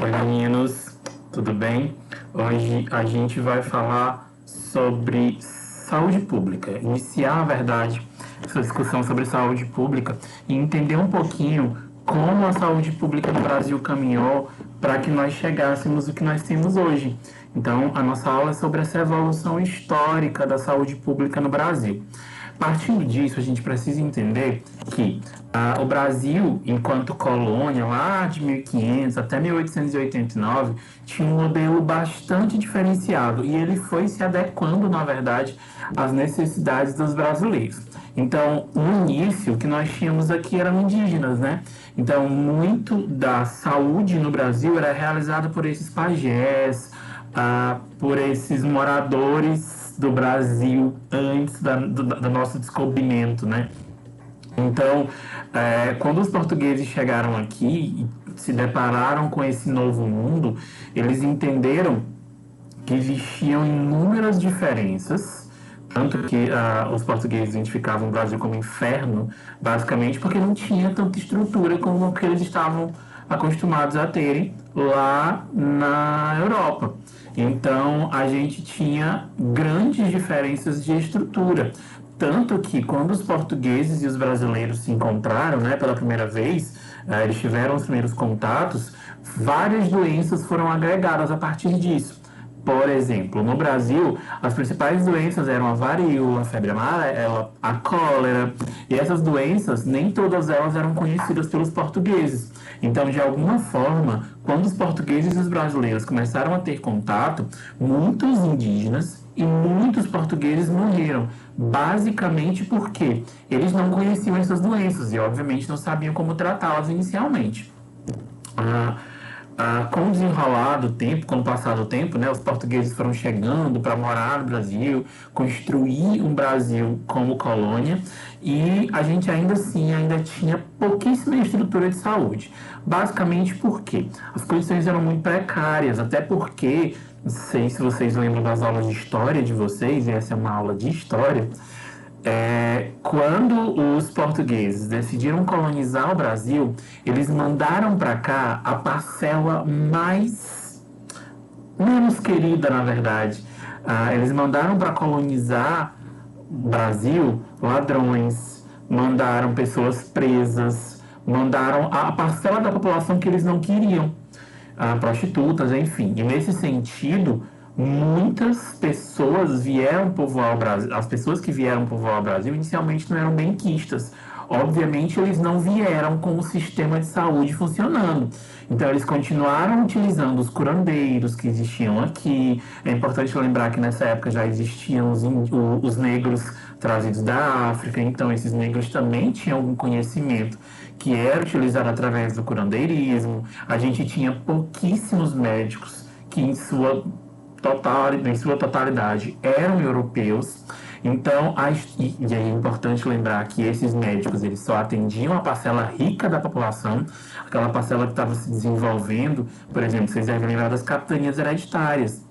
Oi meninos, tudo bem? Hoje a gente vai falar sobre saúde pública, iniciar, na verdade, essa discussão sobre saúde pública e entender um pouquinho como a saúde pública no Brasil caminhou para que nós chegássemos o que nós temos hoje. Então, a nossa aula é sobre essa evolução histórica da saúde pública no Brasil. Partindo disso, a gente precisa entender que o Brasil, enquanto colônia, lá de 1500 até 1889, tinha um modelo bastante diferenciado e ele foi se adequando, na verdade, às necessidades dos brasileiros. Então, no início, o que nós tínhamos aqui eram indígenas, né? Então, muito da saúde no Brasil era realizada por esses pajés, por esses moradores do Brasil antes do nosso descobrimento, né? Então, quando os portugueses chegaram aqui e se depararam com esse novo mundo, eles entenderam que existiam inúmeras diferenças, tanto que os portugueses identificavam o Brasil como inferno, basicamente porque não tinha tanta estrutura como o que eles estavam acostumados a terem lá na Europa. Então, a gente tinha grandes diferenças de estrutura. Tanto que, quando os portugueses e os brasileiros se encontraram, né, pela primeira vez, eles tiveram os primeiros contatos, várias doenças foram agregadas a partir disso. Por exemplo, no Brasil, as principais doenças eram a varíola, a febre amarela, a cólera, e essas doenças, nem todas elas eram conhecidas pelos portugueses. Então, de alguma forma, quando os portugueses e os brasileiros começaram a ter contato, muitos indígenas e muitos portugueses morreram, basicamente porque eles não conheciam essas doenças e, obviamente, não sabiam como tratá-las inicialmente. Com o desenrolar do tempo, com o passar do tempo, né, os portugueses foram chegando para morar no Brasil, construir um Brasil como colônia, e a gente ainda assim tinha pouquíssima estrutura de saúde. Basicamente porque as condições eram muito precárias, até porque, não sei se vocês lembram das aulas de história de vocês, e essa é uma aula de história. Quando os portugueses decidiram colonizar o Brasil, eles mandaram para cá a parcela menos querida, na verdade. Eles mandaram para colonizar o Brasil ladrões, mandaram pessoas presas, mandaram a parcela da população que eles não queriam, prostitutas, enfim. E nesse sentido, muitas pessoas vieram povoar o Brasil. As pessoas que vieram povoar o Brasil inicialmente não eram benquistas. Obviamente, eles não vieram com o sistema de saúde funcionando. Então, eles continuaram utilizando os curandeiros que existiam aqui. É importante lembrar que nessa época já existiam os negros trazidos da África. Então, esses negros também tinham algum conhecimento que era utilizado através do curandeirismo. A gente tinha pouquíssimos médicos que, em sua totalidade, eram europeus. Então, e é importante lembrar que esses médicos eles só atendiam a parcela rica da população, aquela parcela que estava se desenvolvendo. Por exemplo, vocês devem lembrar das capitanias hereditárias.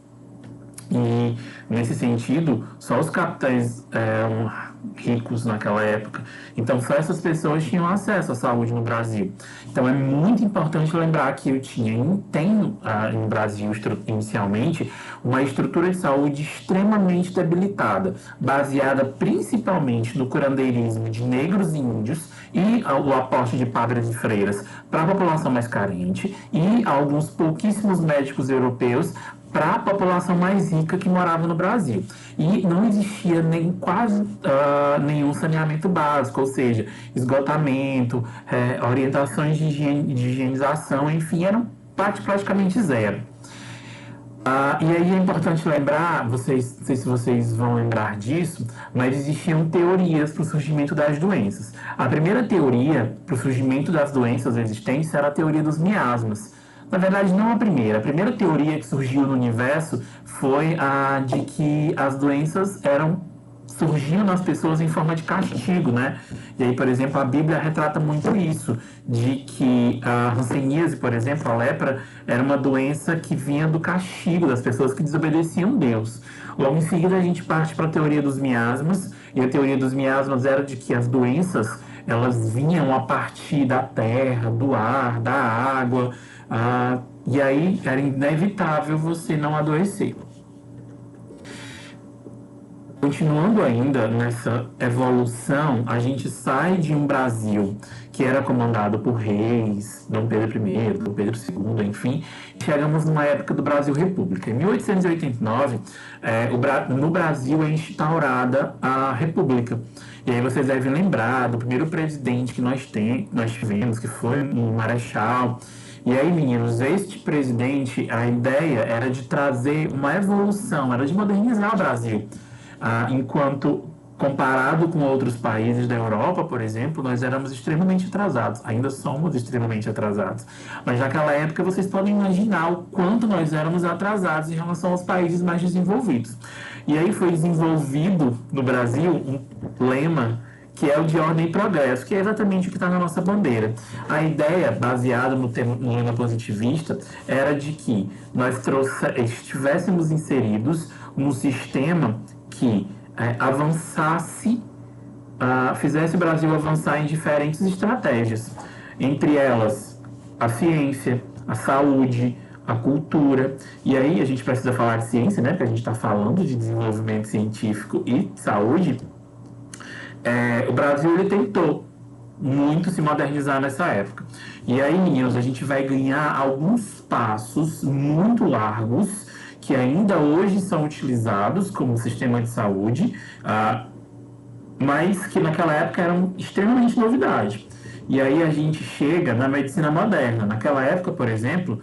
E, nesse sentido, só os capitães eram ricos naquela época. Então, só essas pessoas tinham acesso à saúde no Brasil. Então, é muito importante lembrar que eu tenho no Brasil, inicialmente, uma estrutura de saúde extremamente debilitada, baseada principalmente no curandeirismo de negros e índios e o aporte de padres e freiras para a população mais carente e alguns pouquíssimos médicos europeus para a população mais rica que morava no Brasil. E não existia quase nenhum saneamento básico, ou seja, esgotamento, orientações de higienização, enfim, eram praticamente zero. E aí é importante lembrar, não sei se vocês vão lembrar disso, mas existiam teorias para o surgimento das doenças. A primeira teoria para o surgimento das doenças existentes era a teoria dos miasmas. Na verdade, não a primeira. A primeira teoria que surgiu no universo foi a de que as doenças surgiam nas pessoas em forma de castigo, né? E aí, por exemplo, a Bíblia retrata muito isso, de que a hanseníase, por exemplo, a lepra, era uma doença que vinha do castigo das pessoas que desobedeciam Deus. Logo em seguida, a gente parte para a teoria dos miasmas, e a teoria dos miasmas era de que as doenças, elas vinham a partir da terra, do ar, da água, E aí era inevitável você não adoecer. Continuando ainda nessa evolução, a gente sai de um Brasil que era comandado por reis, Dom Pedro I, Dom Pedro II, enfim, chegamos numa época do Brasil República. Em 1889, no Brasil é instaurada a República. E aí vocês devem lembrar do primeiro presidente que nós tivemos, que foi um marechal. E aí, meninos, este presidente, a ideia era de trazer uma evolução, era de modernizar o Brasil. Enquanto comparado com outros países da Europa, por exemplo, nós éramos extremamente atrasados. Ainda somos extremamente atrasados. Mas naquela época vocês podem imaginar o quanto nós éramos atrasados em relação aos países mais desenvolvidos. E aí foi desenvolvido no Brasil um lema que é o de ordem e progresso, que é exatamente o que está na nossa bandeira. A ideia, baseada no lema positivista, era de que nós estivéssemos inseridos num sistema que avançasse, fizesse o Brasil avançar em diferentes estratégias. Entre elas, a ciência, a saúde, a cultura. E aí a gente precisa falar de ciência, né? Porque a gente está falando de desenvolvimento científico e saúde. O Brasil ele tentou muito se modernizar nessa época. E aí, meninos, a gente vai ganhar alguns passos muito largos que ainda hoje são utilizados como sistema de saúde, mas que naquela época eram extremamente novidade. E aí a gente chega na medicina moderna. Naquela época, por exemplo,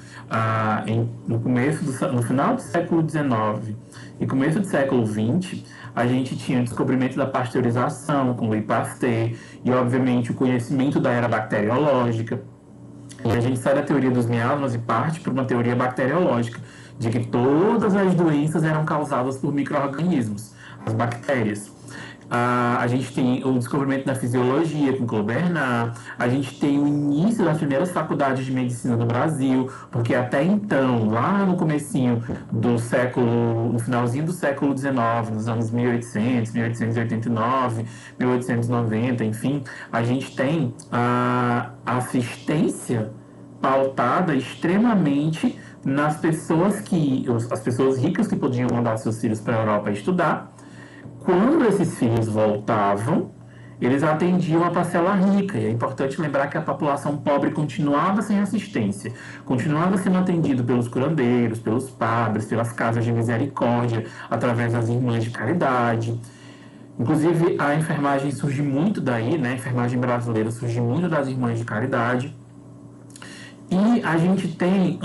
no final do século XIX e começo do século XX, a gente tinha o descobrimento da pasteurização com Louis Pasteur e, obviamente, o conhecimento da era bacteriológica. E a gente sai da teoria dos miasmas e parte para uma teoria bacteriológica, de que todas as doenças eram causadas por micro-organismos, as bactérias. A gente tem o descobrimento da fisiologia com Claude Bernard, a gente tem o início das primeiras faculdades de medicina no Brasil, porque até então, lá no comecinho do século, no finalzinho do século XIX, nos anos 1800, 1889, 1890, enfim, a gente tem a assistência pautada extremamente nas pessoas as pessoas ricas que podiam mandar seus filhos para a Europa estudar. Quando esses filhos voltavam, eles atendiam a parcela rica. E é importante lembrar que a população pobre continuava sem assistência, continuava sendo atendido pelos curandeiros, pelos padres, pelas casas de misericórdia, através das irmãs de caridade. Inclusive, a enfermagem surge muito daí, né? A enfermagem brasileira surge muito das irmãs de caridade. E a gente tem,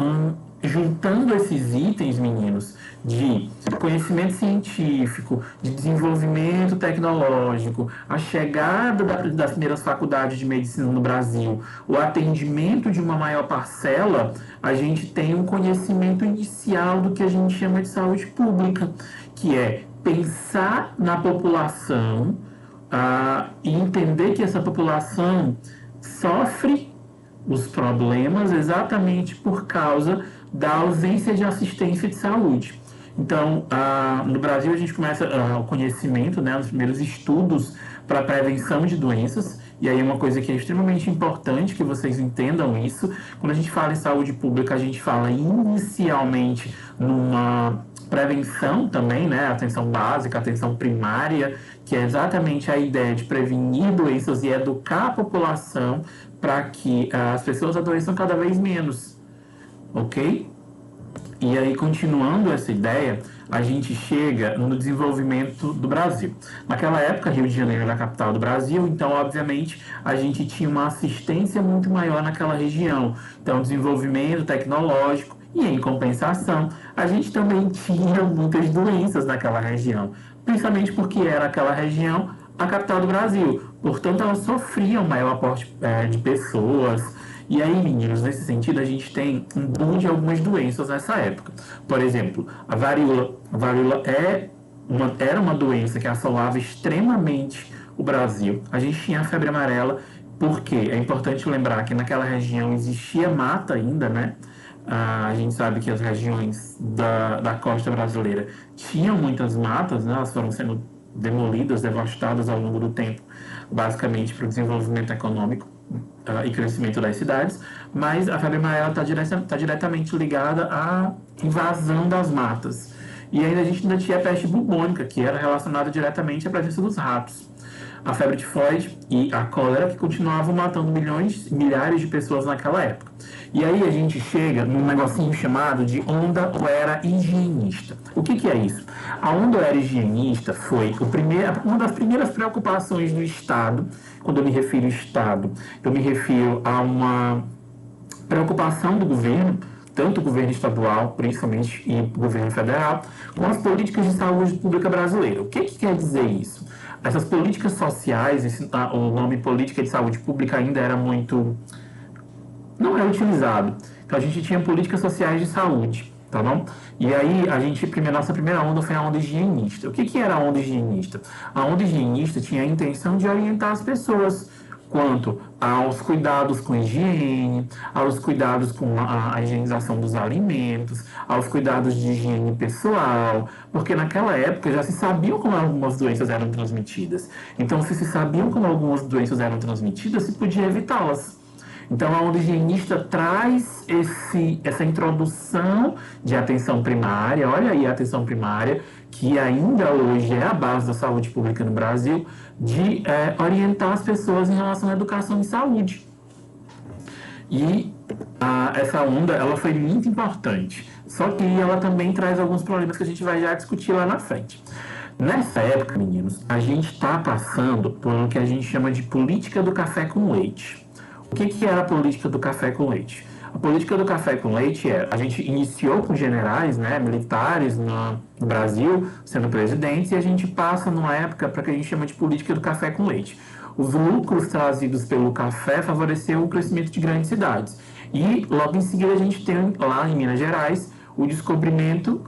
juntando esses itens, meninos, de conhecimento científico, de desenvolvimento tecnológico, a chegada das primeiras faculdades de medicina no Brasil, o atendimento de uma maior parcela, a gente tem um conhecimento inicial do que a gente chama de saúde pública, que é pensar na população e entender que essa população sofre os problemas exatamente por causa da ausência de assistência de saúde. Então, no Brasil a gente começa o conhecimento, né, os primeiros estudos para prevenção de doenças, e aí uma coisa que é extremamente importante que vocês entendam isso, quando a gente fala em saúde pública, a gente fala inicialmente numa prevenção também, né, atenção básica, atenção primária, que é exatamente a ideia de prevenir doenças e educar a população para que as pessoas adoeçam cada vez menos, ok? E aí, continuando essa ideia, a gente chega no desenvolvimento do Brasil. Naquela época, Rio de Janeiro era a capital do Brasil, então, obviamente, a gente tinha uma assistência muito maior naquela região. Então, desenvolvimento tecnológico e, em compensação, a gente também tinha muitas doenças naquela região, principalmente porque era aquela região a capital do Brasil. Portanto, elas sofriam maior aporte de pessoas. E aí, meninos, nesse sentido, a gente tem um boom de algumas doenças nessa época. Por exemplo, a varíola. A varíola era uma doença que assolava extremamente o Brasil. A gente tinha a febre amarela, porque é importante lembrar que naquela região existia mata ainda, né? A gente sabe que as regiões da costa brasileira tinham muitas matas, né? Elas foram sendo demolidas, devastadas ao longo do tempo, basicamente para o desenvolvimento econômico. e crescimento das cidades, mas a febre amarela está diretamente ligada à invasão das matas. E ainda a gente ainda tinha a peste bubônica, que era relacionada diretamente à presença dos ratos. A febre tifoide e a cólera, que continuavam matando milhares de pessoas naquela época. E aí a gente chega num negocinho chamado de onda ou era higienista. O que é isso? A onda ou era higienista foi uma das primeiras preocupações do Estado. Quando eu me refiro ao Estado, eu me refiro a uma preocupação do governo, tanto o governo estadual, principalmente, e o governo federal, com as políticas de saúde pública brasileira. O que quer dizer isso? Essas políticas sociais, o nome política de saúde pública ainda era muito... não era utilizado. Então a gente tinha políticas sociais de saúde, tá bom? E aí nossa primeira onda foi a onda higienista. O que era a onda higienista? A onda higienista tinha a intenção de orientar as pessoas quanto aos cuidados com higiene, aos cuidados com a higienização dos alimentos, aos cuidados de higiene pessoal, porque naquela época já se sabiam como algumas doenças eram transmitidas. Então, se sabiam como algumas doenças eram transmitidas, se podia evitá-las. Então, a onda higienista traz essa introdução de atenção primária, olha aí a atenção primária, que ainda hoje é a base da saúde pública no Brasil, de orientar as pessoas em relação à educação em saúde. E essa onda, ela foi muito importante, só que ela também traz alguns problemas que a gente vai já discutir lá na frente. Nessa época, meninos, a gente está passando por o que a gente chama de política do café com leite. O que era a política do café com leite? A política do café com leite a gente iniciou com generais, né, militares no Brasil, sendo presidentes, e a gente passa numa época para que a gente chama de política do café com leite. Os lucros trazidos pelo café favoreceram o crescimento de grandes cidades. E logo em seguida a gente tem lá em Minas Gerais o descobrimento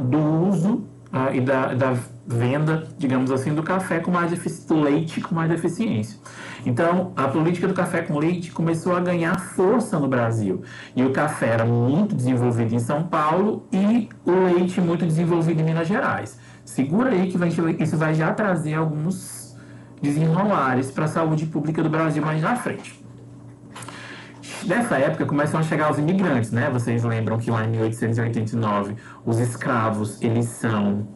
do uso e da venda, digamos assim, do café do leite com mais eficiência. Então, a política do café com leite começou a ganhar força no Brasil. E o café era muito desenvolvido em São Paulo e o leite muito desenvolvido em Minas Gerais. Segura aí que isso vai já trazer alguns desenrolares para a saúde pública do Brasil mais na frente. Nessa época começam a chegar os imigrantes, né? Vocês lembram que lá em 1889 os escravos, eles são...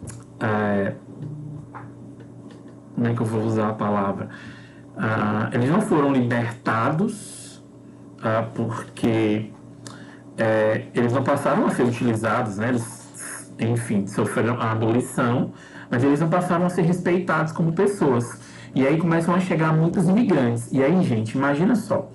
como é que eu vou usar a palavra? Eles não foram libertados porque eles não passaram a ser utilizados, né? Eles, enfim, sofreram a abolição, mas eles não passaram a ser respeitados como pessoas. E aí começam a chegar muitos imigrantes. E aí, gente, imagina só,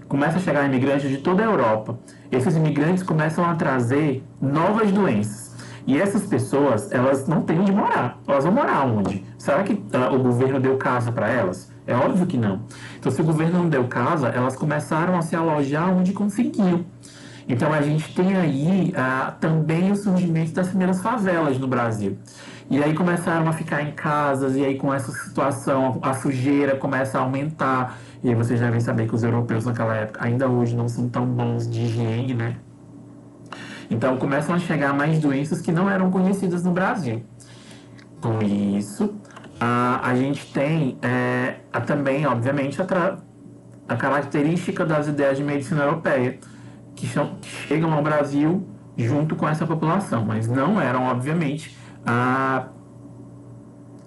começa a chegar imigrantes de toda a Europa. Esses imigrantes começam a trazer novas doenças. E essas pessoas, elas não têm onde morar. Elas vão morar onde? Será que o governo deu casa para elas? É óbvio que não. Então, se o governo não deu casa, elas começaram a se alojar onde conseguiam. Então, a gente tem aí também o surgimento das primeiras favelas no Brasil. E aí começaram a ficar em casas, e aí com essa situação, a sujeira começa a aumentar. E aí vocês devem saber que os europeus naquela época, ainda hoje, não são tão bons de higiene, né? Então, começam a chegar mais doenças que não eram conhecidas no Brasil. Com isso, a gente tem também, obviamente, a característica das ideias de medicina europeia, que chegam ao Brasil junto com essa população, mas não eram, obviamente,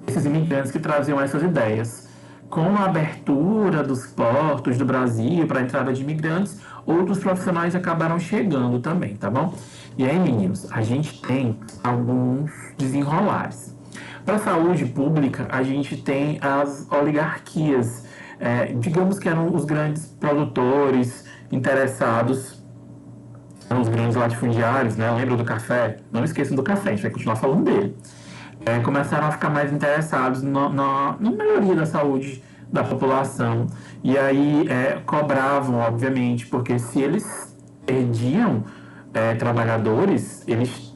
esses imigrantes que traziam essas ideias. Com a abertura dos portos do Brasil para a entrada de imigrantes, outros profissionais acabaram chegando também, tá bom? E aí, meninos, a gente tem alguns desenrolares. Para a saúde pública, a gente tem as oligarquias, digamos que eram os grandes produtores interessados, os grandes latifundiários, né? Lembra do café? Não esqueçam do café, a gente vai continuar falando dele. Começaram a ficar mais interessados na melhoria da saúde da população. E aí cobravam, obviamente, porque se eles perdiam trabalhadores, eles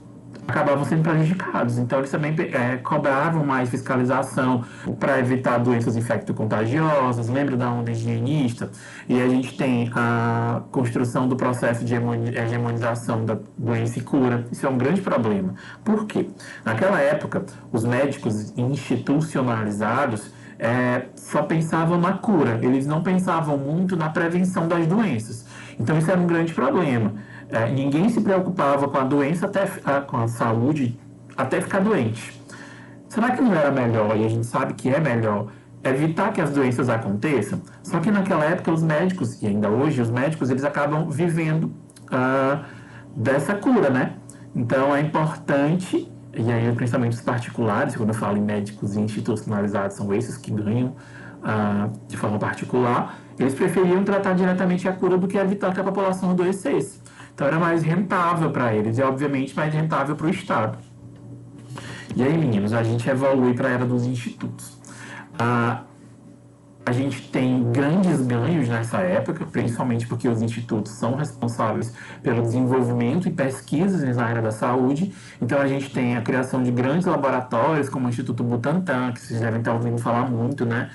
acabavam sendo prejudicados. Então, eles também cobravam mais fiscalização para evitar doenças infecto-contagiosas. Lembra da onda higienista? E a gente tem a construção do processo de hegemonização da doença e cura. Isso é um grande problema. Por quê? Naquela época, os médicos institucionalizados, só pensavam na cura, eles não pensavam muito na prevenção das doenças. Então isso era um grande problema. Ninguém se preocupava com a doença, com a saúde, até ficar doente. Será que não era melhor, e a gente sabe que é melhor, evitar que as doenças aconteçam? Só que naquela época os médicos, e ainda hoje os médicos, eles acabam vivendo dessa cura, né? Então é importante, e aí principalmente os particulares, quando eu falo em médicos institucionalizados, são esses que ganham de forma particular, eles preferiam tratar diretamente a cura do que evitar que a população adoecesse. Então era mais rentável para eles e, obviamente, mais rentável para o Estado. E aí, meninos, a gente evolui para a era dos institutos. A gente tem grandes ganhos nessa época, principalmente porque os institutos são responsáveis pelo desenvolvimento e pesquisas na área da saúde. Então, a gente tem a criação de grandes laboratórios, como o Instituto Butantan, que vocês devem estar ouvindo falar muito, né?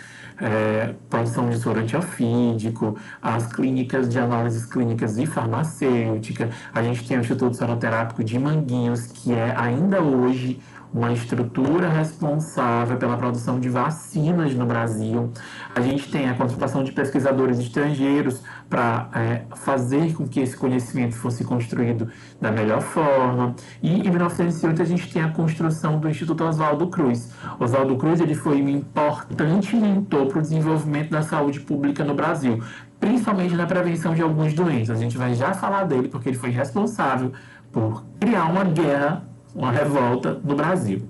Produção de soro antiofídico, as clínicas de análises clínicas e farmacêutica. A gente tem o Instituto Soroterápico de Manguinhos, que é ainda hoje uma estrutura responsável pela produção de vacinas no Brasil. A gente tem a contratação de pesquisadores estrangeiros para fazer com que esse conhecimento fosse construído da melhor forma. E em 1908 a gente tem a construção do Instituto Oswaldo Cruz. Oswaldo Cruz ele foi um importante mentor para o desenvolvimento da saúde pública no Brasil, principalmente na prevenção de algumas doenças. A gente vai já falar dele porque ele foi responsável por criar uma guerra, uma revolta no Brasil,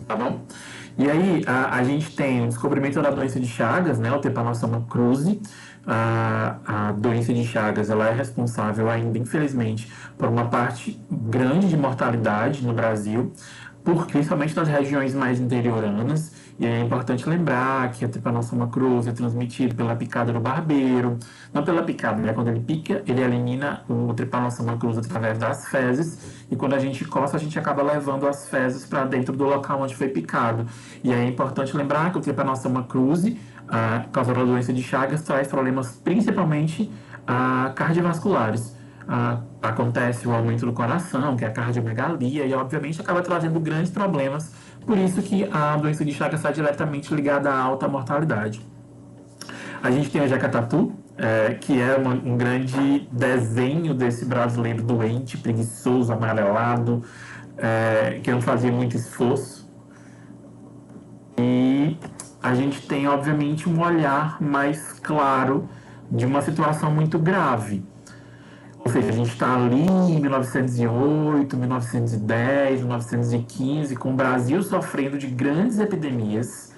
tá bom? E aí a gente tem o descobrimento da doença de Chagas, né, o Trypanosoma cruzi. A doença de Chagas ela é responsável ainda, infelizmente, por uma parte grande de mortalidade no Brasil, principalmente nas regiões mais interioranas. E é importante lembrar que a Trypanosoma cruzi é transmitido pela picada do barbeiro. Não pela picada, né? Quando ele pica, ele elimina o Trypanosoma cruzi através das fezes. E quando a gente coça, a gente acaba levando as fezes para dentro do local onde foi picado. E é importante lembrar que o Trypanosoma cruzi, causando a doença de Chagas, traz problemas principalmente cardiovasculares. Acontece o aumento do coração, que é a cardiomegalia, e obviamente acaba trazendo grandes problemas. Por isso que a doença de Chagas está diretamente ligada à alta mortalidade. A gente tem o Jacatatu, que é um grande desenho desse brasileiro doente, preguiçoso, amarelado, que não fazia muito esforço. E a gente tem, obviamente, um olhar mais claro de uma situação muito grave. Ou seja, a gente está ali em 1908, 1910, 1915, com o Brasil sofrendo de grandes epidemias,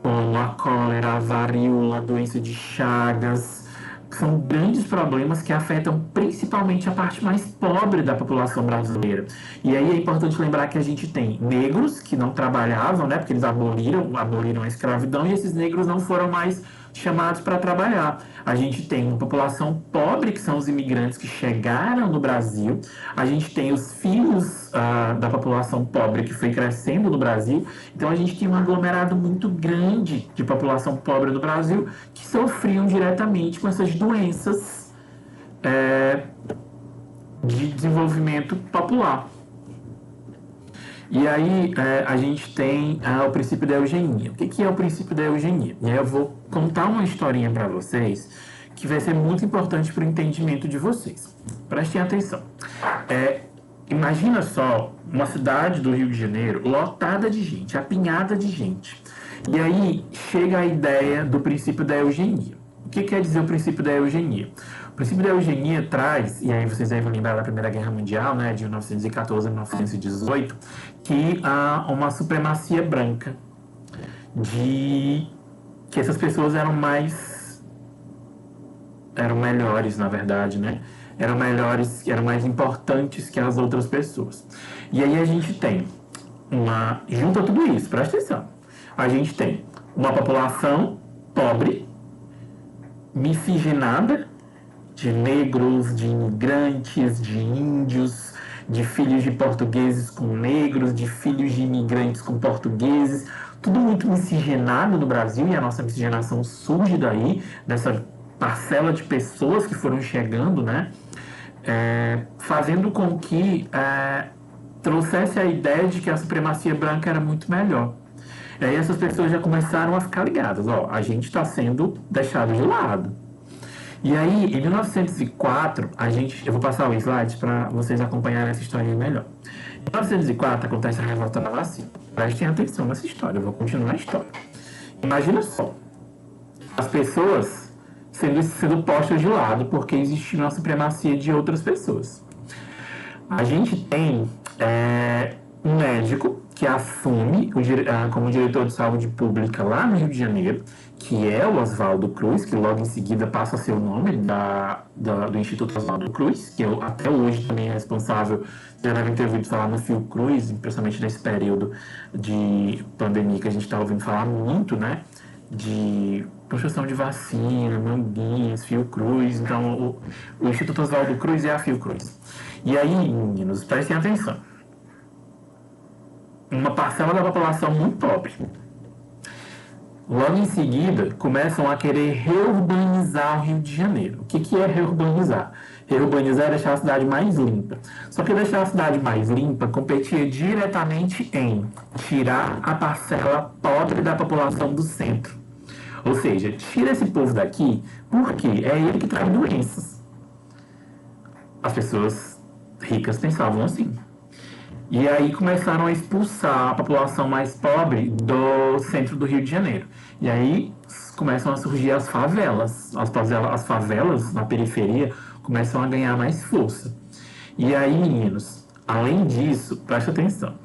como a cólera, a varíola, a doença de Chagas. São grandes problemas que afetam principalmente a parte mais pobre da população brasileira. E aí é importante lembrar que a gente tem negros que não trabalhavam, né, porque eles aboliram a escravidão, e esses negros não foram mais chamados para trabalhar. A gente tem uma população pobre, que são os imigrantes que chegaram no Brasil. A gente tem os filhos da população pobre que foi crescendo no Brasil. Então a gente tem um aglomerado muito grande de população pobre no Brasil que sofriam diretamente com essas doenças de desenvolvimento popular. E aí a gente tem o princípio da eugenia. O que é o princípio da eugenia? E aí eu vou contar uma historinha para vocês que vai ser muito importante para o entendimento de vocês. Prestem atenção. Imagina só uma cidade do Rio de Janeiro lotada de gente, apinhada de gente. E aí chega a ideia do princípio da eugenia. O que quer dizer o princípio da eugenia? O princípio da eugenia traz, e aí vocês devem lembrar da Primeira Guerra Mundial, né, de 1914 a 1918, que há uma supremacia branca, que essas pessoas eram melhores, na verdade, né? Eram melhores, eram mais importantes que as outras pessoas. E aí a gente tem junto a tudo isso, presta atenção, a gente tem uma população pobre, miscigenada, de negros, de imigrantes, de índios, de filhos de portugueses com negros, de filhos de imigrantes com portugueses, tudo muito miscigenado no Brasil, e a nossa miscigenação surge daí, dessa parcela de pessoas que foram chegando, né, fazendo com que trouxesse a ideia de que a supremacia branca era muito melhor. E aí essas pessoas já começaram a ficar ligadas, ó, a gente está sendo deixado de lado. E aí, em 1904, eu vou passar o slide para vocês acompanharem essa história melhor. Em 1904 acontece a revolta da vacina. Prestem atenção nessa história, eu vou continuar a história. Imagina só, as pessoas sendo postas de lado porque existia uma supremacia de outras pessoas. A gente tem um médico que assume como diretor de saúde pública lá no Rio de Janeiro, que é o Oswaldo Cruz, que logo em seguida passa a ser o nome do Instituto Oswaldo Cruz, que até hoje também é responsável, já devem ter ouvido falar no Fiocruz, principalmente nesse período de pandemia que a gente está ouvindo falar muito, né? De construção de vacina, Manguinhas, Fiocruz. Então, o Instituto Oswaldo Cruz é a Fiocruz. E aí, meninos, prestem atenção. Uma parcela da população muito pobre. Logo em seguida, começam a querer reurbanizar o Rio de Janeiro. O que é reurbanizar? Reurbanizar é deixar a cidade mais limpa. Só que deixar a cidade mais limpa competia diretamente em tirar a parcela pobre da população do centro. Ou seja, tira esse povo daqui porque é ele que traz doenças. As pessoas ricas pensavam assim. E aí começaram a expulsar a população mais pobre do centro do Rio de Janeiro. E aí começam a surgir as favelas. As favelas na periferia começam a ganhar mais força. E aí, meninos, além disso, preste atenção.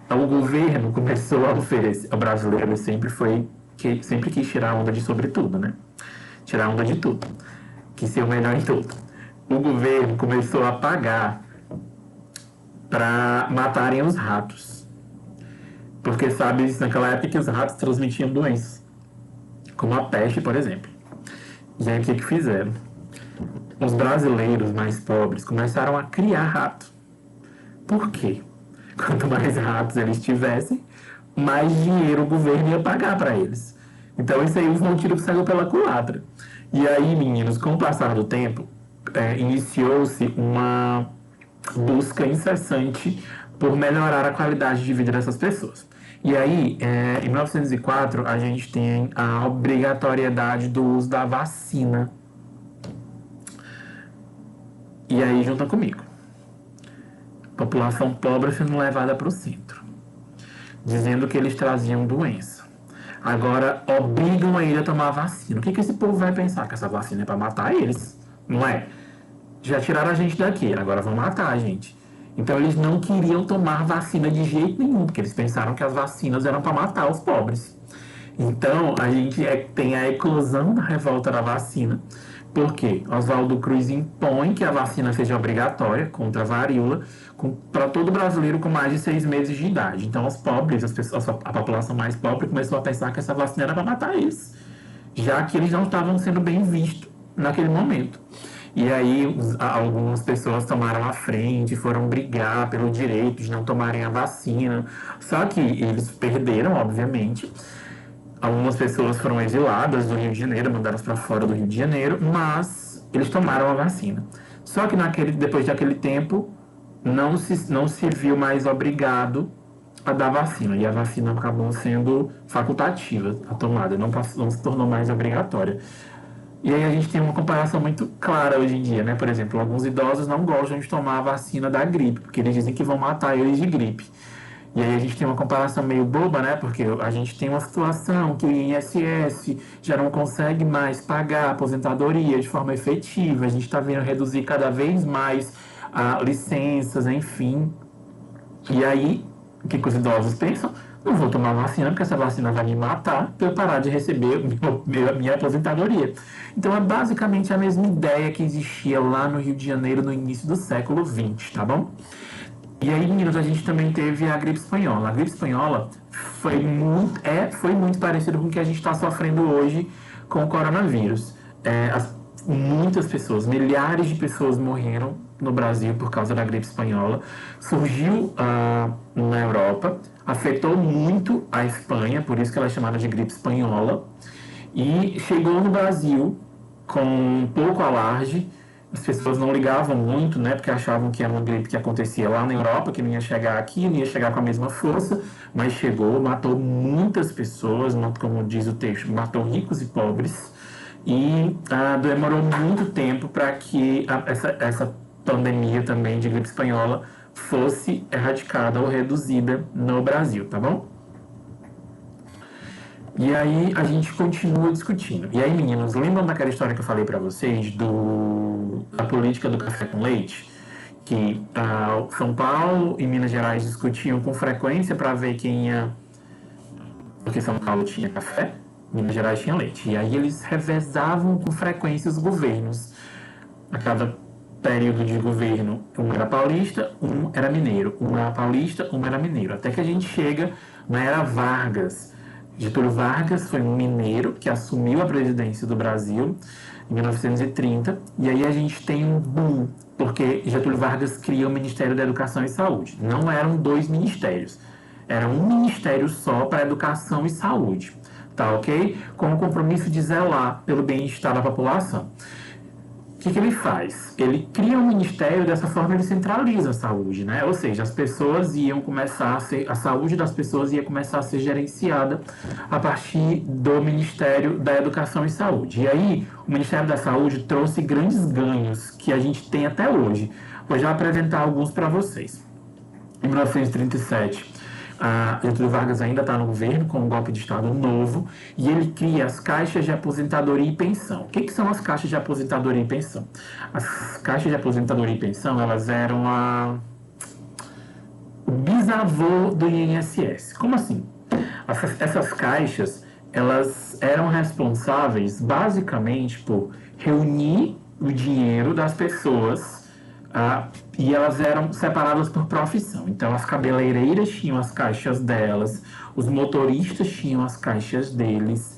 O governo começou a oferecer... O brasileiro sempre quis tirar onda de sobretudo, né? Tirar onda de tudo. Quis ser o melhor em tudo. O governo começou a pagar para matarem os ratos. Porque sabe naquela época que os ratos transmitiam doenças, como a peste, por exemplo. E aí o que fizeram? Os brasileiros mais pobres começaram a criar rato. Por quê? Quanto mais ratos eles tivessem, mais dinheiro o governo ia pagar para eles. Então isso aí foi um tiro que saiu pela culatra. E aí, meninos, com o passar do tempo, iniciou-se uma busca incessante por melhorar a qualidade de vida dessas pessoas. E aí, em 1904, a gente tem a obrigatoriedade do uso da vacina. E aí, junta comigo. População pobre sendo levada para o centro, dizendo que eles traziam doença. Agora, obrigam a ele a tomar a vacina. O que esse povo vai pensar? Que essa vacina é para matar eles? Não é? Já tiraram a gente daqui, agora vão matar a gente. Então eles não queriam tomar vacina de jeito nenhum, porque eles pensaram que as vacinas eram para matar os pobres. Então a gente tem a eclosão da revolta da vacina, porque Oswaldo Cruz impõe que a vacina seja obrigatória contra a varíola para todo brasileiro com mais de 6 meses de idade. Então os pobres, a população mais pobre começou a pensar que essa vacina era para matar eles, já que eles não estavam sendo bem vistos naquele momento. E aí algumas pessoas tomaram a frente, foram brigar pelo direito de não tomarem a vacina. Só que eles perderam, obviamente. Algumas pessoas foram exiladas do Rio de Janeiro, mandadas para fora do Rio de Janeiro, mas eles tomaram a vacina. Só que depois daquele tempo, não se viu mais obrigado a dar vacina. E a vacina acabou sendo facultativa, a tomada, não se tornou mais obrigatória. E aí a gente tem uma comparação muito clara hoje em dia, né? Por exemplo, alguns idosos não gostam de tomar a vacina da gripe, porque eles dizem que vão matar eles de gripe. E aí a gente tem uma comparação meio boba, né? Porque a gente tem uma situação que o INSS já não consegue mais pagar a aposentadoria de forma efetiva. A gente está vendo reduzir cada vez mais licenças, enfim. E aí, o que os idosos pensam? Não vou tomar vacina porque essa vacina vai me matar para eu parar de receber minha aposentadoria. Então é basicamente a mesma ideia que existia lá no Rio de Janeiro no início do século XX, tá bom? E aí, meninos, a gente também teve a gripe espanhola. A gripe espanhola foi muito parecido com o que a gente está sofrendo hoje com o coronavírus. Muitas pessoas, milhares de pessoas morreram no Brasil por causa da gripe espanhola. Surgiu na Europa, afetou muito a Espanha, por isso que ela é chamada de gripe espanhola, e chegou no Brasil com um pouco alarde, as pessoas não ligavam muito, né, porque achavam que era uma gripe que acontecia lá na Europa, que não ia chegar aqui, não ia chegar com a mesma força, mas chegou, matou muitas pessoas, como diz o texto, matou ricos e pobres, e demorou muito tempo para que essa pandemia também de gripe espanhola fosse erradicada ou reduzida no Brasil, tá bom? E aí a gente continua discutindo. E aí, meninos, lembram daquela história que eu falei para vocês da política do café com leite? Que São Paulo e Minas Gerais discutiam com frequência para ver quem ia. Porque São Paulo tinha café, Minas Gerais tinha leite. E aí eles revezavam com frequência os governos. A cada período de governo, um era paulista, um era mineiro. Um era paulista, um era mineiro. Até que a gente chega na era Vargas. Getúlio Vargas foi um mineiro que assumiu a presidência do Brasil em 1930, e aí a gente tem um boom, porque Getúlio Vargas cria o Ministério da Educação e Saúde. Não eram dois ministérios, era um ministério só para educação e saúde, tá ok? Com o compromisso de zelar pelo bem-estar da população. O que ele faz? Ele cria um ministério, dessa forma ele centraliza a saúde, né? Ou seja, as pessoas iam começar a saúde das pessoas ia começar a ser gerenciada a partir do Ministério da Educação e Saúde. E aí, o Ministério da Saúde trouxe grandes ganhos que a gente tem até hoje. Vou já apresentar alguns para vocês. Em 1937, Getúlio Vargas ainda está no governo com um golpe de Estado novo e ele cria as caixas de aposentadoria e pensão. O que são as caixas de aposentadoria e pensão? As caixas de aposentadoria e pensão, elas eram o bisavô do INSS. Como assim? Essas caixas, elas eram responsáveis basicamente por reunir o dinheiro das pessoas e elas eram separadas por profissão. Então, as cabeleireiras tinham as caixas delas, os motoristas tinham as caixas deles,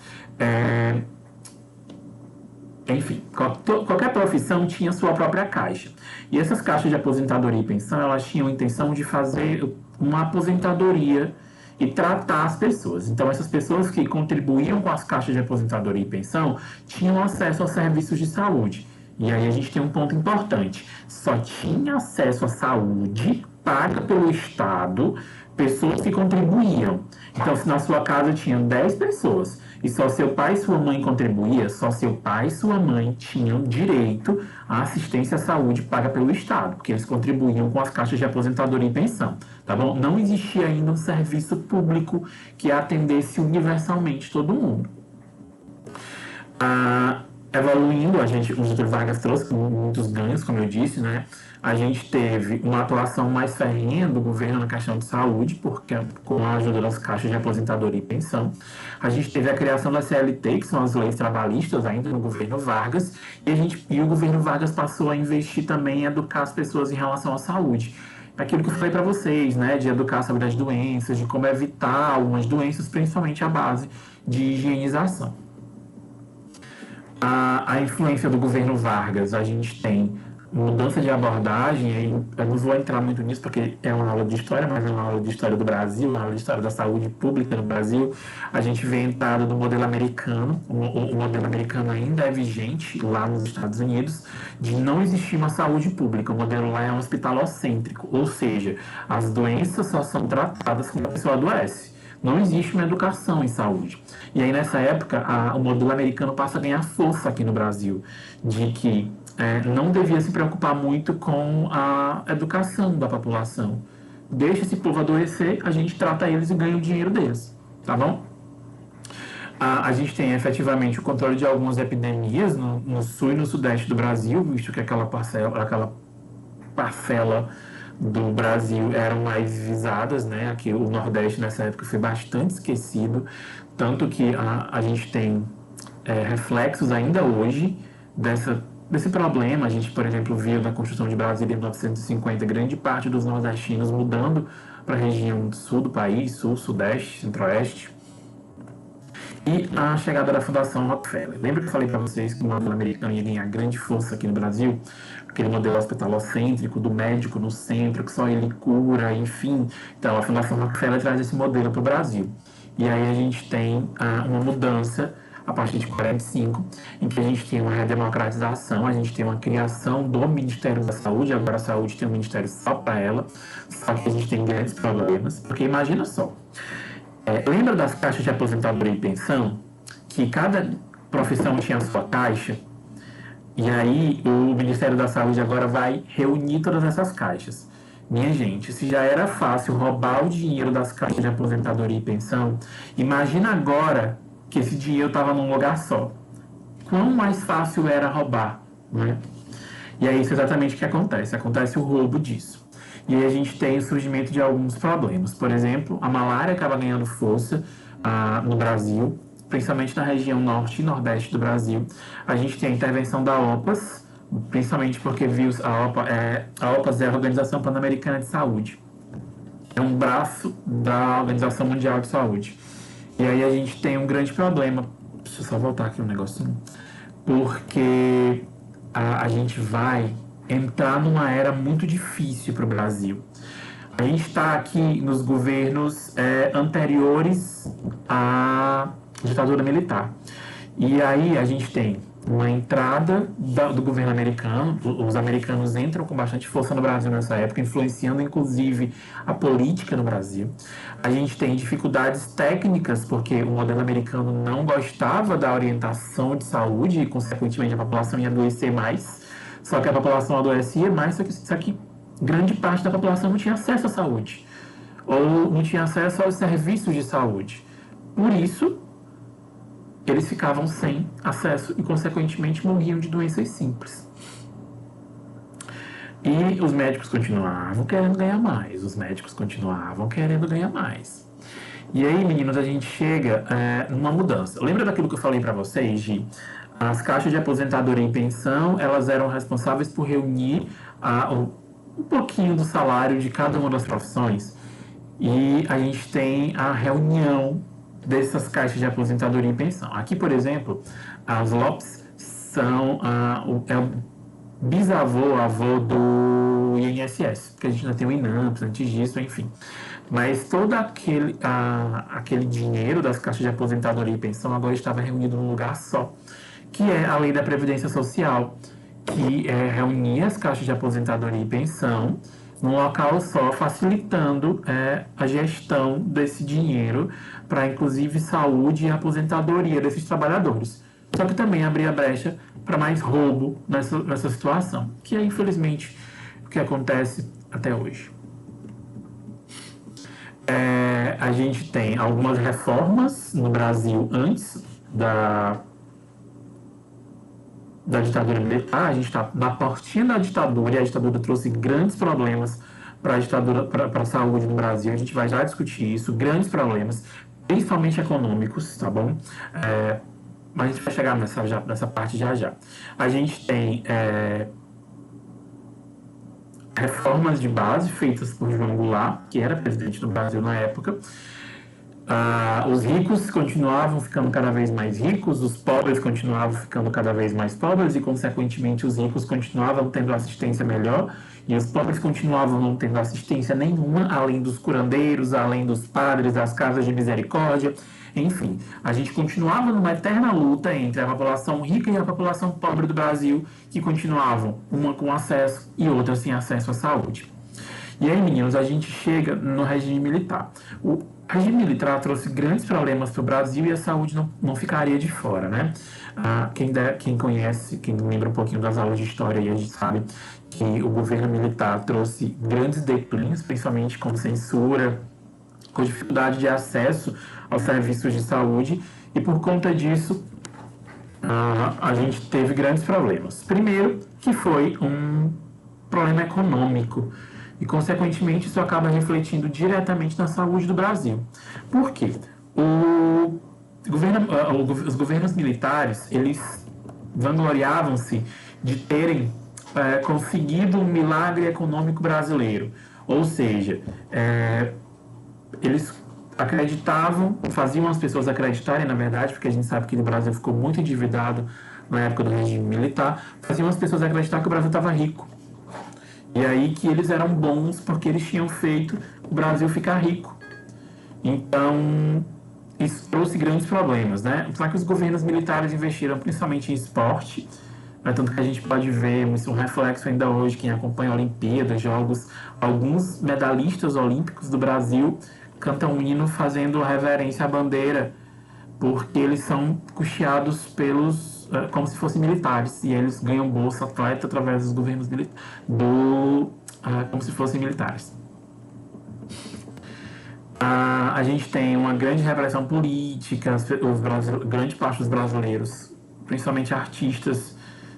enfim, qualquer profissão tinha sua própria caixa. E essas caixas de aposentadoria e pensão, elas tinham a intenção de fazer uma aposentadoria e tratar as pessoas. Então, essas pessoas que contribuíam com as caixas de aposentadoria e pensão tinham acesso aos serviços de saúde. E aí a gente tem um ponto importante. Só tinha acesso à saúde paga pelo Estado pessoas que contribuíam. Então, se na sua casa tinha 10 pessoas e só seu pai e sua mãe contribuíam, só seu pai e sua mãe tinham direito à assistência à saúde paga pelo Estado, porque eles contribuíam com as caixas de aposentadoria e pensão, tá bom? Não existia ainda um serviço público que atendesse universalmente todo mundo. Evoluindo, o Getúlio Vargas trouxe muitos ganhos, como eu disse, né? A gente teve uma atuação mais ferrenha do governo na questão de saúde, porque com a ajuda das caixas de aposentadoria e pensão. A gente teve a criação da CLT, que são as leis trabalhistas, ainda no governo Vargas, e o governo Vargas passou a investir também em educar as pessoas em relação à saúde. Aquilo que eu falei para vocês, né, de educar sobre as doenças, de como evitar algumas doenças, principalmente à base de higienização. A influência do governo Vargas, a gente tem mudança de abordagem, eu não vou entrar muito nisso porque é uma aula de história, mas é uma aula de história do Brasil, uma aula de história da saúde pública no Brasil. A gente vê a entrada do modelo americano, o modelo americano ainda é vigente lá nos Estados Unidos, de não existir uma saúde pública, o modelo lá é um hospitalocêntrico, ou seja, as doenças só são tratadas quando a pessoa adoece. Não existe uma educação em saúde. E aí, nessa época, o modelo americano passa a ganhar força aqui no Brasil, de que não devia se preocupar muito com a educação da população. Deixa esse povo adoecer, a gente trata eles e ganha o dinheiro deles, tá bom? A gente tem efetivamente o controle de algumas epidemias no sul e no sudeste do Brasil, visto que aquela parcela do Brasil eram mais visadas, né? Aqui o Nordeste nessa época foi bastante esquecido, tanto que a gente tem reflexos ainda hoje desse problema. A gente, por exemplo, viu na construção de Brasília em 1950 grande parte dos nordestinos mudando para a região sul do país, sul, sudeste, centro-oeste. E a chegada da Fundação Rockefeller. Lembra que eu falei para vocês que o modelo americano ia ganhar grande força aqui no Brasil? Aquele modelo hospitalocêntrico, do médico no centro, que só ele cura, enfim. Então, a Fundação Rockefeller traz esse modelo para o Brasil. E aí a gente tem uma mudança a partir de 45, em que a gente tem uma redemocratização, a gente tem uma criação do Ministério da Saúde, agora a saúde tem um ministério só para ela, só que a gente tem grandes problemas, porque imagina só, lembra das caixas de aposentadoria e pensão, que cada profissão tinha a sua caixa? E aí o Ministério da Saúde agora vai reunir todas essas caixas. Minha gente, se já era fácil roubar o dinheiro das caixas de aposentadoria e pensão, imagina agora que esse dinheiro estava num lugar só. Quão mais fácil era roubar, né? E é isso exatamente que acontece. Acontece o roubo disso. E aí a gente tem o surgimento de alguns problemas. Por exemplo, a malária acaba ganhando força no Brasil, principalmente na região norte e nordeste do Brasil. A gente tem a intervenção da OPAS, principalmente porque a OPAS é a Organização Pan-Americana de Saúde. É um braço da Organização Mundial de Saúde. E aí a gente tem um grande problema. Deixa eu só voltar aqui um negocinho. Porque a gente vai entrar numa era muito difícil para o Brasil. A gente está aqui nos governos anteriores à ditadura militar. E aí a gente tem uma entrada do governo americano, os americanos entram com bastante força no Brasil nessa época, influenciando inclusive a política no Brasil. A gente tem dificuldades técnicas, porque o modelo americano não gostava da orientação de saúde e, consequentemente, a população ia adoecer mais. Só que a população adoecia mais, só que grande parte da população não tinha acesso à saúde, ou não tinha acesso aos serviços de saúde. Por isso, eles ficavam sem acesso e, consequentemente, morriam de doenças simples. E os médicos continuavam querendo ganhar mais, os médicos continuavam querendo ganhar mais. E aí, meninos, a gente chega numa mudança. Lembra daquilo que eu falei para vocês, Gi? As caixas de aposentadoria e pensão, elas eram responsáveis por reunir um pouquinho do salário de cada uma das profissões. E a gente tem a reunião dessas caixas de aposentadoria e pensão. Aqui, por exemplo, as LOPs são o avô do INSS, porque a gente ainda tem o INAMPS antes disso, enfim. Mas todo aquele dinheiro das caixas de aposentadoria e pensão agora estava reunido num lugar só, que é a Lei da Previdência Social, que reunia as caixas de aposentadoria e pensão num local só, facilitando a gestão desse dinheiro para, inclusive, saúde e aposentadoria desses trabalhadores. Só que também abria brecha para mais roubo nessa situação, que é, infelizmente, o que acontece até hoje. A gente tem algumas reformas no Brasil antes da ditadura militar. A gente está na portinha da ditadura, e a ditadura trouxe grandes problemas para a saúde no Brasil. A gente vai já discutir isso, grandes problemas, principalmente econômicos, tá bom? Mas a gente vai chegar nessa parte já. A gente tem reformas de base feitas por João Goulart, que era presidente do Brasil na época. Os ricos continuavam ficando cada vez mais ricos, os pobres continuavam ficando cada vez mais pobres e, consequentemente, os ricos continuavam tendo assistência melhor e os pobres continuavam não tendo assistência nenhuma, além dos curandeiros, além dos padres, das casas de misericórdia. Enfim, a gente continuava numa eterna luta entre a população rica e a população pobre do Brasil, que continuavam uma com acesso e outra sem acesso à saúde. E aí, meninos, a gente chega no regime militar. O regime militar trouxe grandes problemas para o Brasil e a saúde não ficaria de fora, né? Quem conhece, quem lembra um pouquinho das aulas de história, aí a gente sabe que o governo militar trouxe grandes declínios, principalmente com censura, com dificuldade de acesso aos serviços de saúde, e por conta disso a gente teve grandes problemas. Primeiro, que foi um problema econômico, e, consequentemente, isso acaba refletindo diretamente na saúde do Brasil. Por quê? Os governos militares, eles vangloriavam-se de terem conseguido um milagre econômico brasileiro. Ou seja, eles acreditavam, faziam as pessoas acreditarem, na verdade, porque a gente sabe que o Brasil ficou muito endividado na época do regime militar, faziam as pessoas acreditar que o Brasil estava rico. E aí que eles eram bons porque eles tinham feito o Brasil ficar rico. Então, isso trouxe grandes problemas, né? Só que os governos militares investiram principalmente em esporte, né? Tanto que a gente pode ver um reflexo ainda hoje, quem acompanha Olimpíadas, Jogos, alguns medalhistas olímpicos do Brasil cantam um hino fazendo reverência à bandeira, porque eles são custeados pelos, como se fossem militares, e eles ganham bolsa atleta através dos governos militares, como se fossem militares. A gente tem uma grande repressão política, grande parte dos brasileiros, principalmente artistas,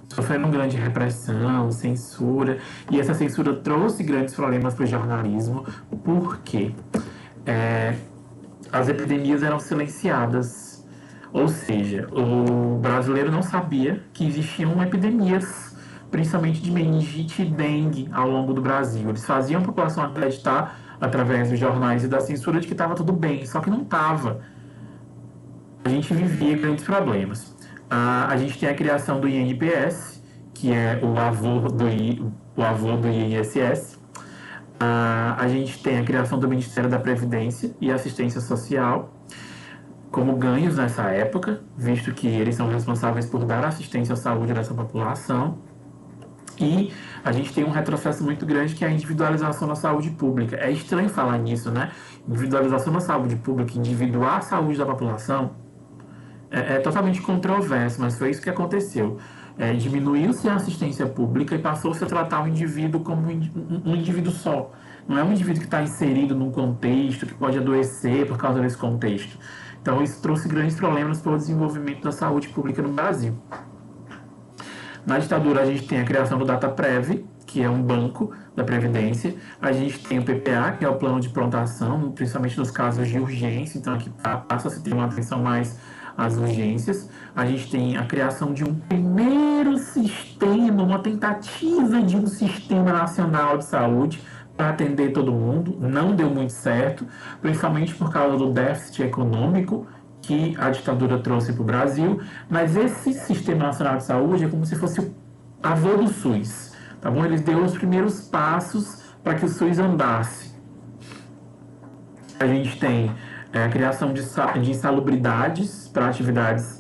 sofreram grande repressão, censura, e essa censura trouxe grandes problemas para o jornalismo, porque as epidemias eram silenciadas, ou seja, o brasileiro não sabia que existiam epidemias, principalmente de meningite e dengue ao longo do Brasil. Eles faziam a população acreditar, através dos jornais e da censura, de que estava tudo bem, só que não estava. A gente vivia grandes problemas. A gente tem a criação do INPS, que é o avô do INSS. A gente tem a criação do Ministério da Previdência e Assistência Social como ganhos nessa época, visto que eles são responsáveis por dar assistência à saúde dessa população. E a gente tem um retrocesso muito grande, que é a individualização da saúde pública. É estranho falar nisso, né? Individualização da saúde pública, individuar a saúde da população, é totalmente controverso, mas foi isso que aconteceu. Diminuiu-se a assistência pública e passou-se a tratar o indivíduo como um indivíduo só. Não é um indivíduo que está inserido num contexto, que pode adoecer por causa desse contexto. Então, isso trouxe grandes problemas para o desenvolvimento da saúde pública no Brasil. Na ditadura, a gente tem a criação do DataPrev, que é um banco da Previdência. A gente tem o PPA, que é o plano de prontação, principalmente nos casos de urgência. Então, aqui passa a se ter uma atenção mais às urgências. A gente tem a criação de um primeiro sistema, uma tentativa de um sistema nacional de saúde para atender todo mundo. Não deu muito certo, principalmente por causa do déficit econômico que a ditadura trouxe para o Brasil, mas esse Sistema Nacional de Saúde é como se fosse o avô do SUS, tá bom? Eles deu os primeiros passos para que o SUS andasse. A gente tem a criação de insalubridades para atividades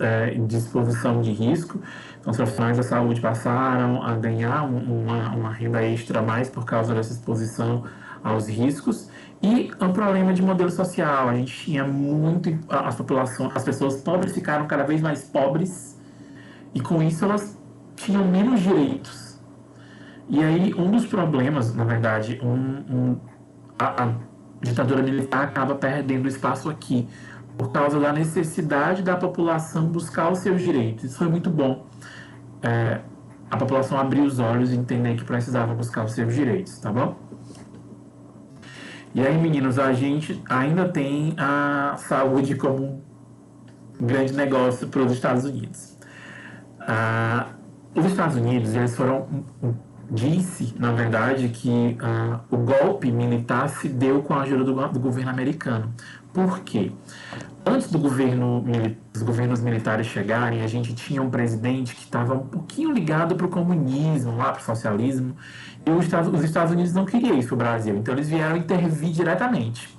de exposição de risco. Então, os profissionais da saúde passaram a ganhar uma renda extra a mais por causa dessa exposição aos riscos. E um problema de modelo social. A gente tinha muito. As pessoas pobres ficaram cada vez mais pobres, e com isso elas tinham menos direitos. E aí, um dos problemas, na verdade, a ditadura militar acaba perdendo espaço aqui, por causa da necessidade da população buscar os seus direitos. Isso foi muito bom. A população abrir os olhos e entender que precisava buscar os seus direitos, tá bom? E aí, meninos, a gente ainda tem a saúde como um grande negócio para os Estados Unidos. Os Estados Unidos, eles disse, na verdade, que o golpe militar se deu com a ajuda do governo americano. Por quê? Antes dos governos militares chegarem, a gente tinha um presidente que estava um pouquinho ligado para o comunismo, lá para o socialismo, e os Estados Unidos não queriam isso para o Brasil, então eles vieram intervir diretamente.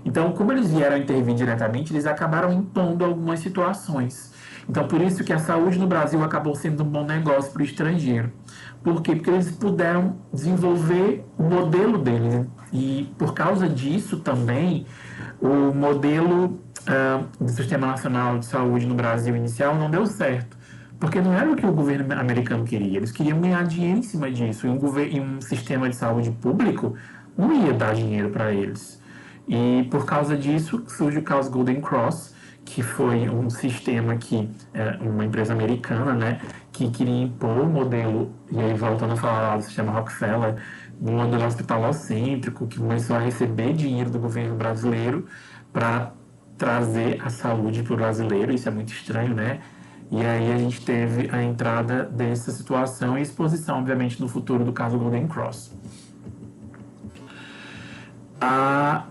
Então, como eles vieram intervir diretamente, eles acabaram impondo algumas situações. Então, por isso que a saúde no Brasil acabou sendo um bom negócio para o estrangeiro. Por quê? Porque eles puderam desenvolver o modelo deles. E, por causa disso também, o modelo do Sistema Nacional de Saúde no Brasil inicial não deu certo. Porque não era o que o governo americano queria. Eles queriam ganhar dinheiro em cima disso. E um sistema de saúde público não ia dar dinheiro para eles. E, por causa disso, surge o caso Golden Cross, que foi um sistema que uma empresa americana, né, que queria impor o modelo, e aí voltando a falar do sistema Rockefeller, um modelo hospitalocêntrico, que começou a receber dinheiro do governo brasileiro para trazer a saúde para o brasileiro. Isso é muito estranho, né? E aí a gente teve a entrada dessa situação e exposição, obviamente, no futuro do caso Golden Cross.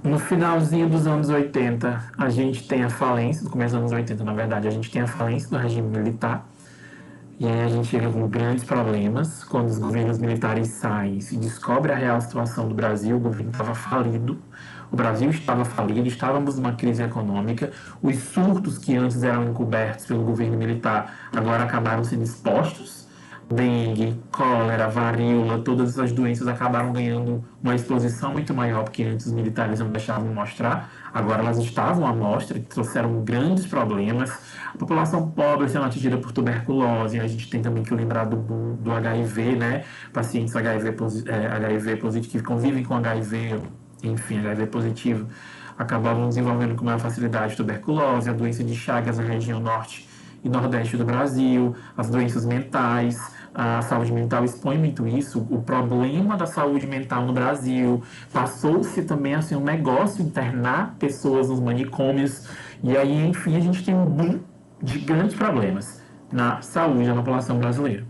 No finalzinho dos anos 80, a gente tem a falência, no começo dos anos 80, na verdade, a gente tem a falência do regime militar, E aí a gente chega com grandes problemas. Quando os governos militares saem, se descobre a real situação do Brasil, o governo estava falido, o Brasil estava falido, estávamos numa crise econômica, os surtos que antes eram encobertos pelo governo militar agora acabaram sendo expostos. Dengue, cólera, varíola, todas essas doenças acabaram ganhando uma exposição muito maior, porque antes os militares não deixavam mostrar, agora elas estavam à mostra e trouxeram grandes problemas. A população pobre sendo atingida por tuberculose, a gente tem também que lembrar do HIV, né? Pacientes HIV positivo que convivem com HIV, enfim, HIV positivo, acabavam desenvolvendo com maior facilidade tuberculose, a doença de Chagas na região norte e nordeste do Brasil, as doenças mentais, a saúde mental expõe muito isso, o problema da saúde mental no Brasil, passou-se também a ser um negócio internar pessoas nos manicômios, e aí, enfim, a gente tem um boom de grandes problemas na saúde da população brasileira.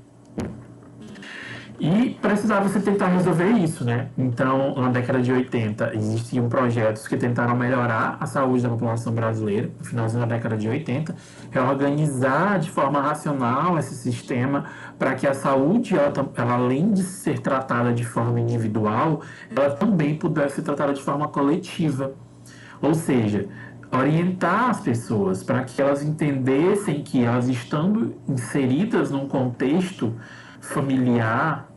E precisava se tentar resolver isso, né? Então, na década de 80, existiam projetos que tentaram melhorar a saúde da população brasileira, no finalzinho da década de 80, reorganizar de forma racional esse sistema para que a saúde, ela, além de ser tratada de forma individual, ela também pudesse ser tratada de forma coletiva. Ou seja, orientar as pessoas para que elas entendessem que elas estando inseridas num contexto familiar,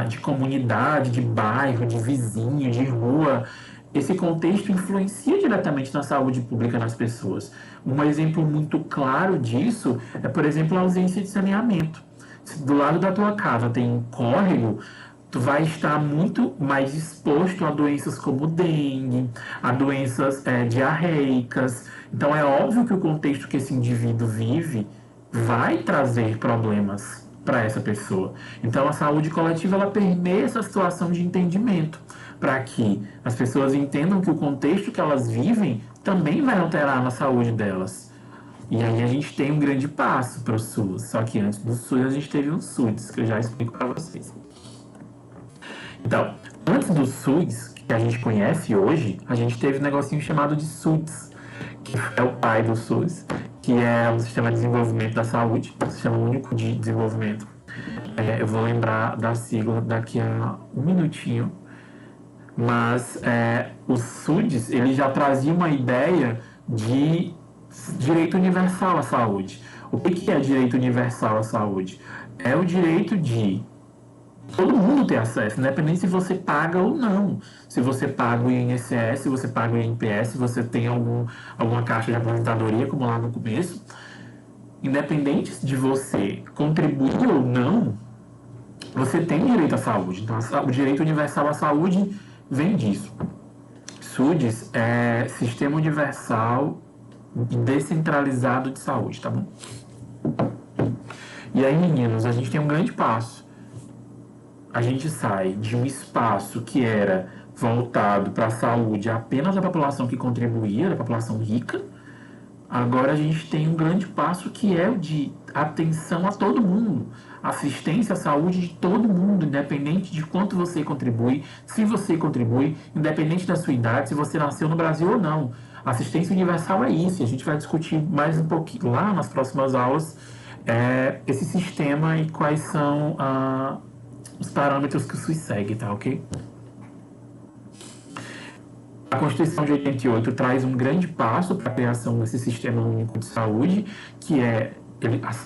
de comunidade, de bairro, de vizinho, de rua, esse contexto influencia diretamente na saúde pública das pessoas. Um exemplo muito claro disso é, por exemplo, a ausência de saneamento. Se do lado da tua casa tem um córrego, tu vai estar muito mais exposto a doenças como dengue, a doenças diarreicas. Então é óbvio que o contexto que esse indivíduo vive vai trazer problemas para essa pessoa. Então a saúde coletiva ela permeia essa situação de entendimento, para que as pessoas entendam que o contexto que elas vivem também vai alterar na saúde delas. E aí a gente tem um grande passo para o SUS, só que antes do SUS a gente teve um SUDES, que eu já explico para vocês. Então, antes do SUS, que a gente conhece hoje, a gente teve um negocinho chamado de SUDES, que é o pai do SUS, que é o Sistema de Desenvolvimento da Saúde, o Sistema Único de Desenvolvimento. Eu vou lembrar da sigla daqui a um minutinho, mas o SUDES ele já trazia uma ideia de direito universal à saúde. O que é direito universal à saúde? É o direito de todo mundo ter acesso, independente se você paga ou não. Se você paga o INSS, se você paga o INPS, se você tem alguma caixa de aposentadoria, como lá no começo, independente de você contribuir ou não, você tem direito à saúde. Então, o direito universal à saúde vem disso. SUDES é Sistema Universal e Descentralizado de Saúde, tá bom? E aí, meninos, a gente tem um grande passo. A gente sai de um espaço que era voltado para a saúde apenas da população que contribuía, da população rica. Agora a gente tem um grande passo que é o de atenção a todo mundo, assistência à saúde de todo mundo, independente de quanto você contribui, se você contribui, independente da sua idade, se você nasceu no Brasil ou não. Assistência universal é isso, e a gente vai discutir mais um pouquinho lá nas próximas aulas esse sistema e quais são os parâmetros que o SUS segue, tá ok? A Constituição de 88 traz um grande passo para a criação desse Sistema Único de Saúde, que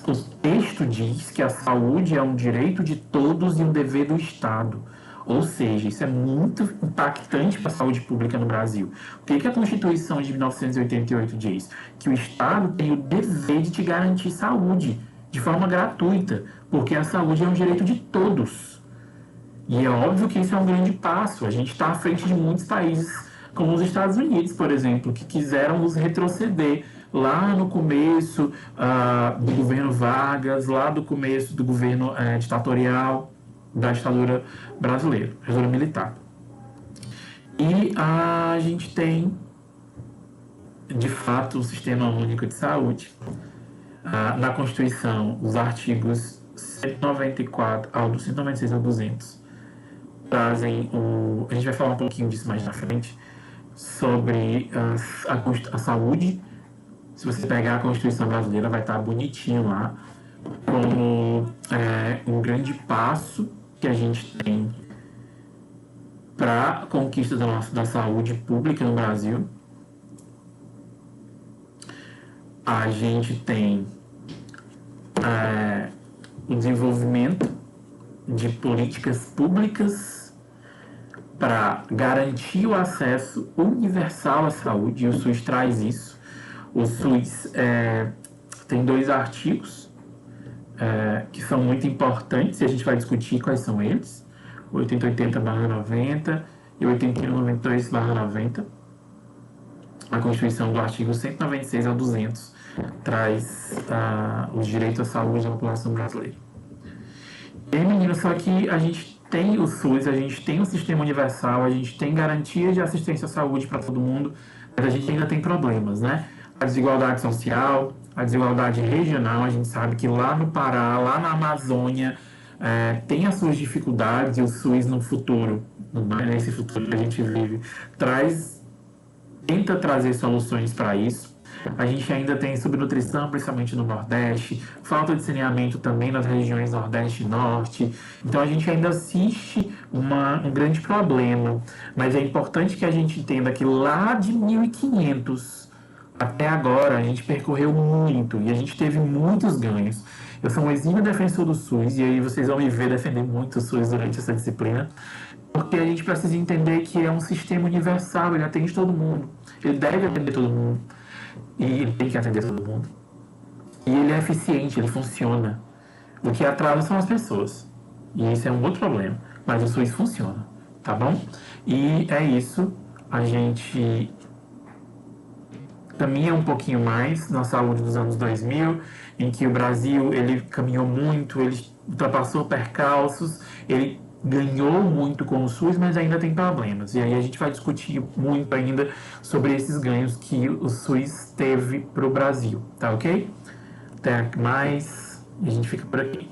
o texto diz que a saúde é um direito de todos e um dever do Estado. Ou seja, isso é muito impactante para a saúde pública no Brasil. O que a Constituição de 1988 diz? Que o Estado tem o dever de te garantir saúde de forma gratuita, porque a saúde é um direito de todos. E é óbvio que isso é um grande passo. A gente está à frente de muitos países, como os Estados Unidos, por exemplo, que quiseram nos retroceder lá no começo do governo Vargas, lá do começo do governo ditatorial, da ditadura brasileira, ditadura militar. E a gente tem, de fato, o Sistema Único de Saúde. Na Constituição, os artigos 194 do 196 ao 200 trazem a gente vai falar um pouquinho disso mais na frente, sobre a saúde. Se você pegar a Constituição brasileira, vai estar bonitinho lá, como um grande passo que a gente tem para a conquista da saúde pública no Brasil. A gente tem o desenvolvimento de políticas públicas para garantir o acesso universal à saúde, e o SUS traz isso. O SUS tem 2 artigos que são muito importantes, e a gente vai discutir quais são eles: 8080/90 e 8192/90. A Constituição, do artigo 196 ao 200, traz os direitos à saúde da população brasileira. E aí, menino, só que a gente tem o SUS, a gente tem o Sistema Universal, a gente tem garantia de assistência à saúde para todo mundo, mas a gente ainda tem problemas, né? A desigualdade social, a desigualdade regional, a gente sabe que lá no Pará, lá na Amazônia, tem as suas dificuldades, e o SUS no futuro, nesse futuro que a gente vive, tenta trazer soluções para isso. A gente ainda tem subnutrição, principalmente no Nordeste, falta de saneamento também nas regiões Nordeste e Norte. Então a gente ainda assiste um grande problema, mas é importante que a gente entenda que lá de 1500 até agora a gente percorreu muito e a gente teve muitos ganhos. Eu sou um exímio defensor do SUS, e aí vocês vão me ver defender muito o SUS durante essa disciplina, porque a gente precisa entender que é um sistema universal, ele atende todo mundo, ele deve atender todo mundo, e ele tem que atender todo mundo. E ele é eficiente, ele funciona. O que atrasa são as pessoas, e isso é um outro problema, mas o SUS funciona, tá bom? E é isso, a gente caminha um pouquinho mais na saúde dos anos 2000, em que o Brasil ele caminhou muito, ele ultrapassou percalços, ele ganhou muito com o SUS, mas ainda tem problemas. E aí a gente vai discutir muito ainda sobre esses ganhos que o SUS teve para o Brasil, tá ok? Até mais, e a gente fica por aqui.